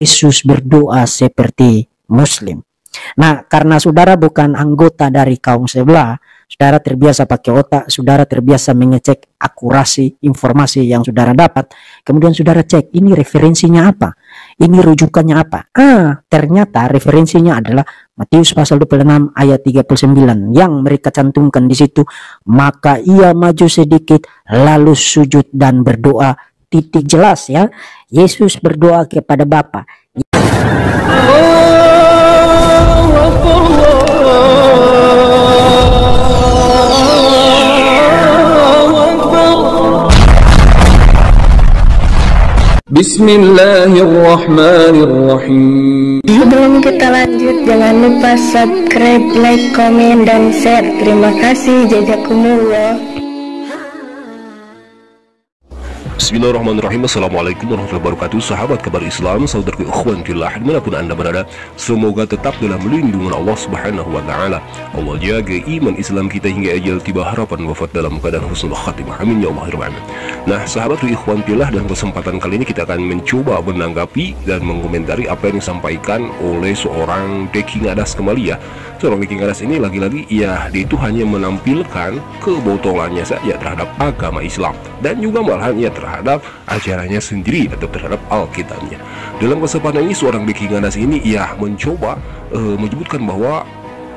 Yesus berdoa seperti Muslim. Nah, karena saudara bukan anggota dari kaum sebelah, saudara terbiasa pakai otak, saudara terbiasa mengecek akurasi informasi yang saudara dapat, kemudian saudara cek ini referensinya apa, ini rujukannya apa. Ternyata referensinya adalah Matius pasal 26 ayat 39 yang mereka cantumkan di situ. Maka ia maju sedikit lalu sujud dan berdoa. Titik jelas ya. Yesus berdoa kepada Bapa. Bismillahirrahmanirrahim. Sebelum kita lanjut, jangan lupa subscribe, like, komen, dan share. Terima kasih. Jazakumullah. Bismillahirrahmanirrahim. Assalamualaikum warahmatullahi wabarakatuh. Sahabat kabar Islam, saudaraku ikhwan fillah dimanapun anda berada, semoga tetap dalam lindungan Allah subhanahu wa ta'ala. Allah jaga iman Islam kita hingga ajal tiba, harapan wafat dalam keadaan husnul khatimah. Amin ya Allah ya Rabbal. Nah, sahabat ikhwan fillah, dalam kesempatan kali ini kita akan mencoba menanggapi dan mengomentari apa yang disampaikan oleh seorang Deki Ngadas kembali ya. Seorang Deki Ngadas ini lagi-lagi dia itu hanya menampilkan kebotolannya saja terhadap agama Islam dan juga malahan terhadap ajarannya sendiri atau terhadap Alkitabnya. Dalam kesempatan ini seorang Deki Ngadas ini mencoba menyebutkan bahwa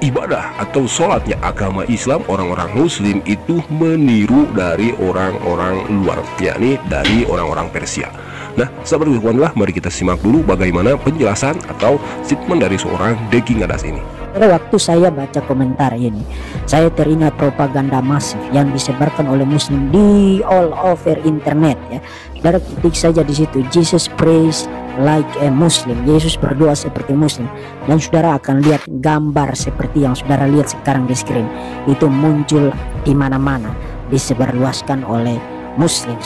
ibadah atau sholatnya agama Islam, orang-orang Muslim itu meniru dari orang-orang luar, yakni dari orang-orang Persia. Nah, sahabat ikhwanillah, mari kita simak dulu bagaimana penjelasan atau statement dari seorang Deki Ngadas ini. Pada waktu saya baca komentar ini, saya teringat propaganda masif yang disebarkan oleh Muslim di all over internet ya. Saudara ketik saja di situ, Jesus prays like a Muslim, Yesus berdoa seperti Muslim, dan saudara akan lihat gambar seperti yang saudara lihat sekarang di screen. Itu muncul di mana-mana, disebarluaskan oleh Muslim.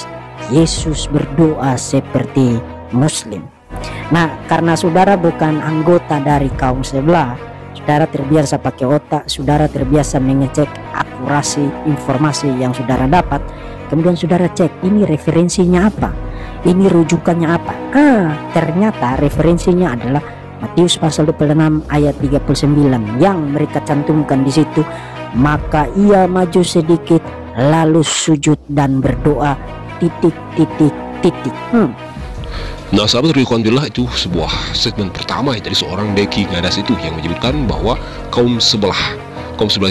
Yesus berdoa seperti Muslim. Nah, karena saudara bukan anggota dari kaum sebelah, saudara terbiasa pakai otak, saudara terbiasa mengecek akurasi informasi yang saudara dapat, kemudian saudara cek ini referensinya apa, ini rujukannya apa. Ternyata referensinya adalah Matius pasal 26 ayat 39 yang mereka cantumkan di situ. Maka ia maju sedikit lalu sujud dan berdoa. Nah, sahabat Rikwanbillah, itu sebuah segmen pertama dari seorang Deki Ngadas itu yang menyebutkan bahwa kaum sebelah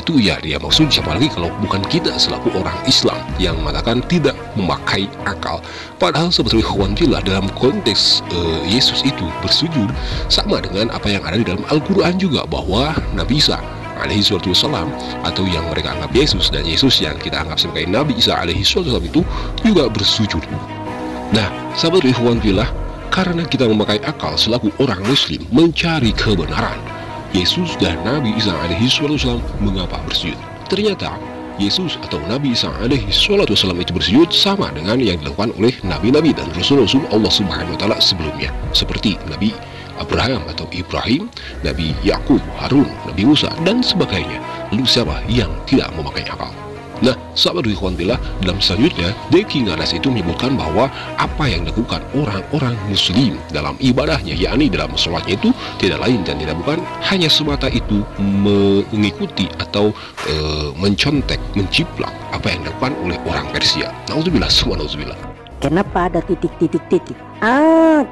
itu dia maksud siapa lagi kalau bukan kita selaku orang Islam yang mengatakan tidak memakai akal. Padahal sahabat Rikwanbillah, dalam konteks Yesus itu bersujud sama dengan apa yang ada di dalam Al-Quran juga, bahwa Nabi Isa alaihi wassalam atau yang mereka anggap Yesus dan Yesus yang kita anggap sebagai Nabi Isa alaihi wassalam itu juga bersujud. Nah, sahabat ikhwan fillah, karena kita memakai akal selaku orang Muslim mencari kebenaran, Yesus dan Nabi Isa alaihi wassalam mengapa bersujud? Ternyata Yesus atau Nabi Isa alaihi wassalam itu bersujud sama dengan yang dilakukan oleh nabi-nabi dan rasul-rasul Allah subhanahu wa ta'ala sebelumnya, seperti Nabi Abraham atau Ibrahim, Nabi Yakub, Harun, Nabi Musa, dan sebagainya. Lalu siapa yang tidak memakai akal? Nah, sahabat ikhwanillah, dalam selanjutnya Deki Ngadas itu menyebutkan bahwa apa yang dilakukan orang-orang Muslim dalam ibadahnya, yakni dalam sholatnya, itu tidak lain dan tidak bukan hanya semata itu mengikuti atau mencontek, menciplak apa yang dilakukan oleh orang Persia. Nauzubillah, semua nauzubillah. Kenapa ada titik-titik-titik?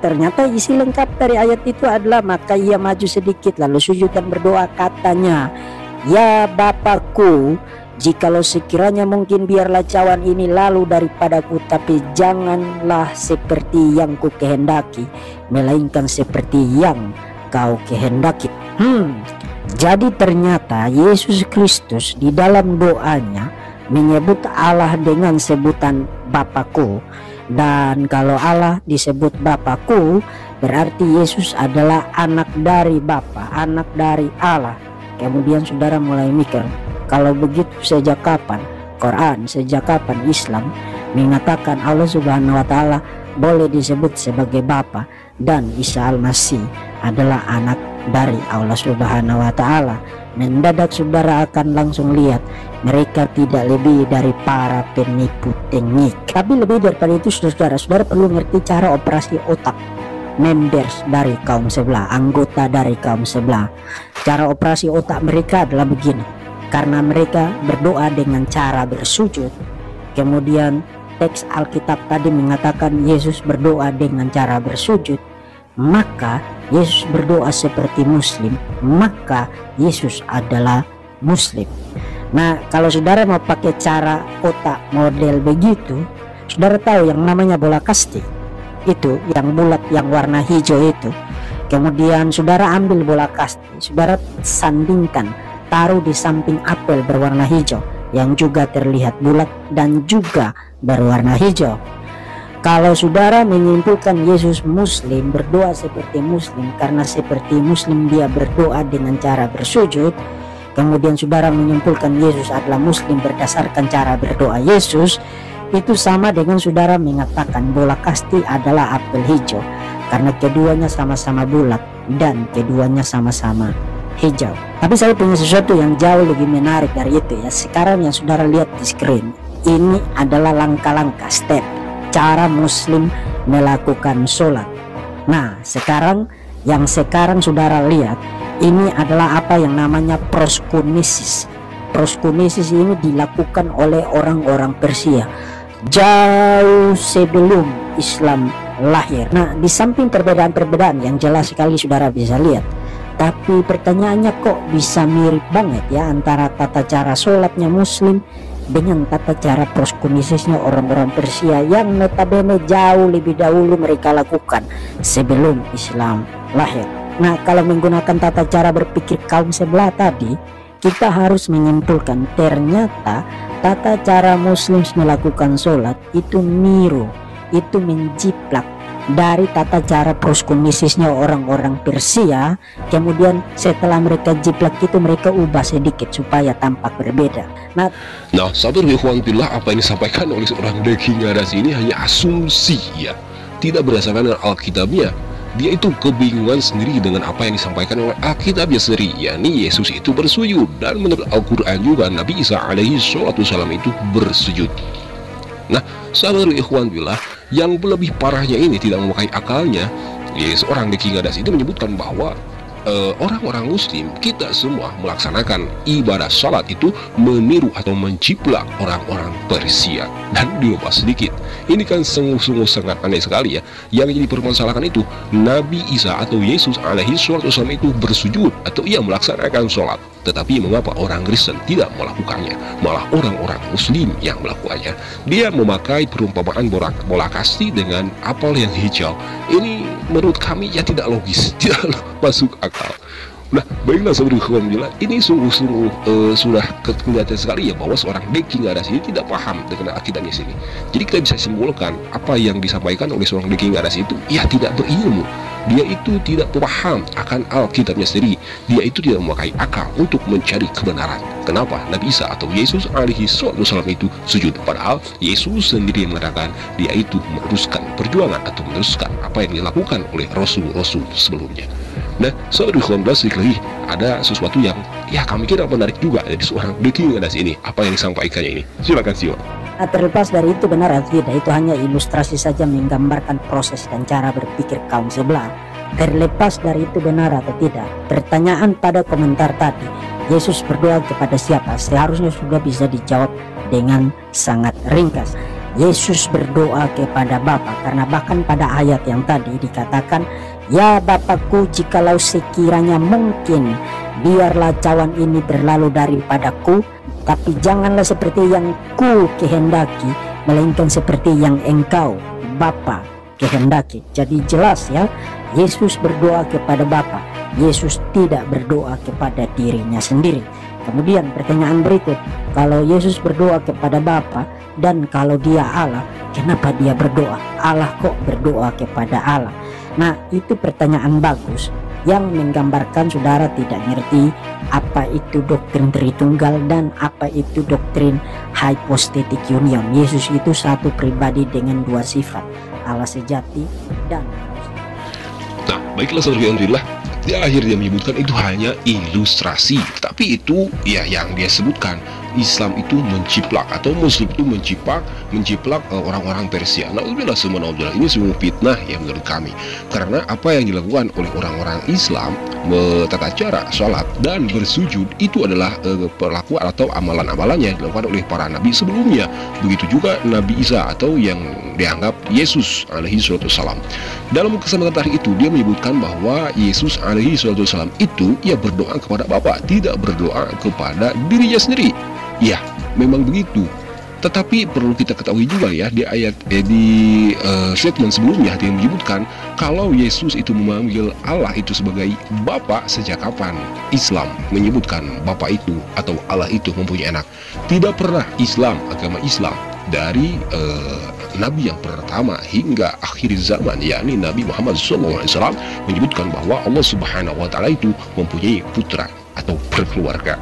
Ternyata isi lengkap dari ayat itu adalah maka ia maju sedikit lalu sujud dan berdoa, katanya, ya Bapakku, jikalau sekiranya mungkin biarlah cawan ini lalu daripadaku, tapi janganlah seperti yang ku kehendaki, melainkan seperti yang kau kehendaki. Jadi ternyata Yesus Kristus di dalam doanya menyebut Allah dengan sebutan Bapakku. Dan kalau Allah disebut Bapakku, berarti Yesus adalah anak dari Bapa, anak dari Allah. Kemudian saudara mulai mikir, kalau begitu sejak kapan Quran, sejak kapan Islam mengatakan Allah subhanahu wa ta'ala boleh disebut sebagai Bapa dan Isa al-Masih adalah anak dari Allah subhanahu wa ta'ala? Mendadak saudara akan langsung lihat mereka tidak lebih dari para penipu teknik. Tapi lebih daripada itu saudara perlu ngerti cara operasi otak. members dari kaum sebelah, anggota dari kaum sebelah. Cara operasi otak mereka adalah begini, karena mereka berdoa dengan cara bersujud. Kemudian teks Alkitab tadi mengatakan Yesus berdoa dengan cara bersujud, maka Yesus berdoa seperti Muslim, maka Yesus adalah Muslim. Nah, kalau saudara mau pakai cara otak model begitu, saudara tahu yang namanya bola kasti, itu yang bulat yang warna hijau itu. Kemudian saudara ambil bola kasti, saudara sandingkan, taruh di samping apel berwarna hijau yang juga terlihat bulat dan juga berwarna hijau. Kalau saudara menyimpulkan Yesus Muslim, berdoa seperti Muslim, karena seperti Muslim dia berdoa dengan cara bersujud, kemudian saudara menyimpulkan Yesus adalah Muslim berdasarkan cara berdoa Yesus, itu sama dengan saudara mengatakan bola kasti adalah apel hijau, karena keduanya sama-sama bulat dan keduanya sama-sama hijau. Tapi saya punya sesuatu yang jauh lebih menarik dari itu ya. Sekarang yang saudara lihat di screen, ini adalah langkah-langkah step cara Muslim melakukan sholat. Nah, sekarang saudara lihat, ini adalah apa yang namanya proskonesis. Proskonesis ini dilakukan oleh orang-orang Persia jauh sebelum Islam lahir. Nah, di samping perbedaan-perbedaan yang jelas sekali saudara bisa lihat, tapi pertanyaannya kok bisa mirip banget ya antara tata cara sholatnya Muslim dengan tata cara proskonesisnya orang-orang Persia yang notabene jauh lebih dahulu mereka lakukan sebelum Islam lahir. Nah, kalau menggunakan tata cara berpikir kaum sebelah tadi, kita harus menyimpulkan ternyata tata cara Muslim melakukan sholat itu niru, itu menjiplak dari tata cara proskonesisnya orang-orang Persia. Kemudian setelah mereka jiplak itu mereka ubah sedikit supaya tampak berbeda. Nah, sahabat ikhwan fillah, apa yang disampaikan oleh seorang Deki Ngadas ini hanya asumsi ya, tidak berdasarkan dengan Alkitabnya. Dia itu kebingungan sendiri dengan apa yang disampaikan oleh Alkitabnya sendiri, yakni Yesus itu bersujud, dan menurut Al-Quran juga Nabi Isa alaihi salatu wasallam itu bersujud. Nah, sahabat ikhwan billah, yang lebih parahnya ini tidak memakai akalnya, ya, seorang Deki Ngadas itu menyebutkan bahwa orang-orang Muslim, kita semua melaksanakan ibadah salat itu meniru atau menjiplak orang-orang Persia. Dan dilepas sedikit, ini kan sungguh-sungguh sangat aneh sekali ya. Yang jadi permasalahan itu Nabi Isa atau Yesus alaihi wasallam itu bersujud atau ia melaksanakan sholat, tetapi mengapa orang Kristen tidak melakukannya, malah orang-orang Muslim yang melakukannya? Dia memakai perumpamaan bola kasti dengan apel yang hijau. Ini menurut kami ya tidak logis, tidak masuk akal. Nah, baiklah saudara alhamdulillah, ini sungguh-sungguh sudah kelihatan sekali ya bahwa seorang Deki Ngadas ini tidak paham dengan Alkitabnya sini. Jadi kita bisa simpulkan apa yang disampaikan oleh seorang Deki Ngadas itu ya tidak berilmu. Dia itu tidak paham akan Alkitabnya sendiri. Dia itu tidak memakai akal untuk mencari kebenaran. Kenapa Nabi Isa atau Yesus alaihi wasallam itu sujud? Padahal Yesus sendiri yang mengatakan dia itu meneruskan perjuangan atau meneruskan apa yang dilakukan oleh Rasul-Rasul sebelumnya. Nah, saudara ikhlas lagi ada sesuatu yang ya kami kira menarik juga dari seorang Deki Ngadas ini. Apa yang disampaikannya ini? Silakan simak. Nah, terlepas dari itu benar atau tidak, itu hanya ilustrasi saja menggambarkan proses dan cara berpikir kaum sebelah. Terlepas dari itu benar atau tidak, pertanyaan pada komentar tadi, Yesus berdoa kepada siapa? Seharusnya sudah bisa dijawab dengan sangat ringkas. Yesus berdoa kepada Bapa, karena bahkan pada ayat yang tadi dikatakan, ya Bapakku, jikalau sekiranya mungkin, biarlah cawan ini berlalu daripadaku, tapi janganlah seperti yang ku kehendaki, melainkan seperti yang engkau Bapa kehendaki. Jadi jelas ya, Yesus berdoa kepada Bapa. Yesus tidak berdoa kepada dirinya sendiri. Kemudian pertanyaan berikut, kalau Yesus berdoa kepada Bapa dan kalau dia Allah, kenapa dia berdoa? Allah kok berdoa kepada Allah? Nah, itu pertanyaan bagus yang menggambarkan saudara tidak ngerti apa itu doktrin Tritunggal dan apa itu doktrin hypostatic union. Yesus itu satu pribadi dengan dua sifat, Allah sejati dan Nah, baiklah saudara, alhamdulillah di akhir dia menyebutkan itu hanya ilustrasi, tapi itu ya yang dia sebutkan Islam itu menciplak atau Muslim itu menciplak orang-orang Persia. Nauzubillah semua nauzubillah, ini semua fitnah ya menurut kami. Karena apa yang dilakukan oleh orang-orang Islam, tata cara sholat dan bersujud itu adalah perlakuan atau amalan-amalannya yang dilakukan oleh para nabi sebelumnya. Begitu juga Nabi Isa atau yang dianggap Yesus alaihi wassalam. Dalam kesempatan hari itu dia menyebutkan bahwa Yesus alaihi wassalam itu ia berdoa kepada Bapa, tidak berdoa kepada dirinya sendiri. Ya, memang begitu. Tetapi perlu kita ketahui juga ya, di ayat statement sebelumnya yang menyebutkan kalau Yesus itu memanggil Allah itu sebagai Bapa. Sejak kapan Islam menyebutkan Bapa itu atau Allah itu mempunyai anak? Tidak pernah agama Islam dari Nabi yang pertama hingga akhir zaman, yakni Nabi Muhammad SAW, menyebutkan bahwa Allah Subhanahu wa Ta'ala itu mempunyai putra atau berkeluarga.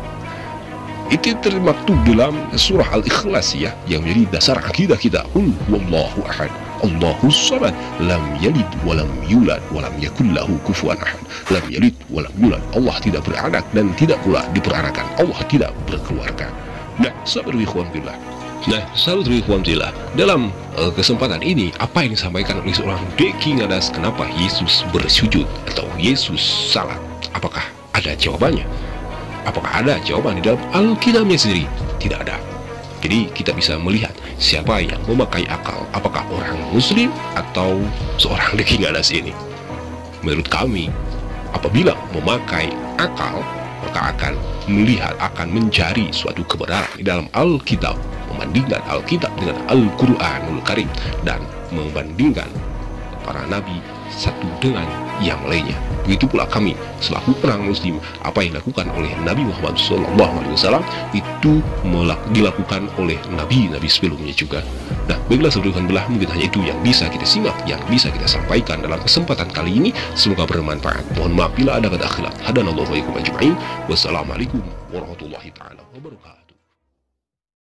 Itu termaktub dalam surah Al-Ikhlas ya, yang menjadi dasar akidah kita. Qul huwallahu ahad, Allahus samad, lam yalid walam yulad walam yakul lahu kufuwan ahad. Lam yalid walam yulad, Allah tidak beranak dan tidak pula diperanakan. Allah tidak berkeluarga. Nah, sahabat ikhwanillah. Dalam kesempatan ini, apa yang disampaikan oleh seorang Deki Ngadas, kenapa Yesus bersujud atau Yesus salat? Apakah ada jawabannya? Apakah ada jawaban di dalam Alkitabnya sendiri? Tidak ada. Jadi kita bisa melihat siapa yang memakai akal, apakah orang Muslim atau seorang Deki Ngadas ini. Menurut kami, apabila memakai akal, maka akan melihat, akan mencari suatu kebenaran di dalam Alkitab, membandingkan Alkitab dengan Al-Quranul Karim, dan membandingkan para nabi satu dengan yang lainnya. Begitu pula kami selaku orang Muslim, apa yang dilakukan oleh Nabi Muhammad SAW itu dilakukan oleh nabi-nabi sebelumnya juga. Nah, baiklah saudara, mungkin hanya itu yang bisa kita simak, yang bisa kita sampaikan dalam kesempatan kali ini. Semoga bermanfaat. Mohon maaf bila ada kata khilaf. Hadanallahu wa iyyakum ajma'in. Wassalamualaikum warahmatullahi taala wabarakatuh.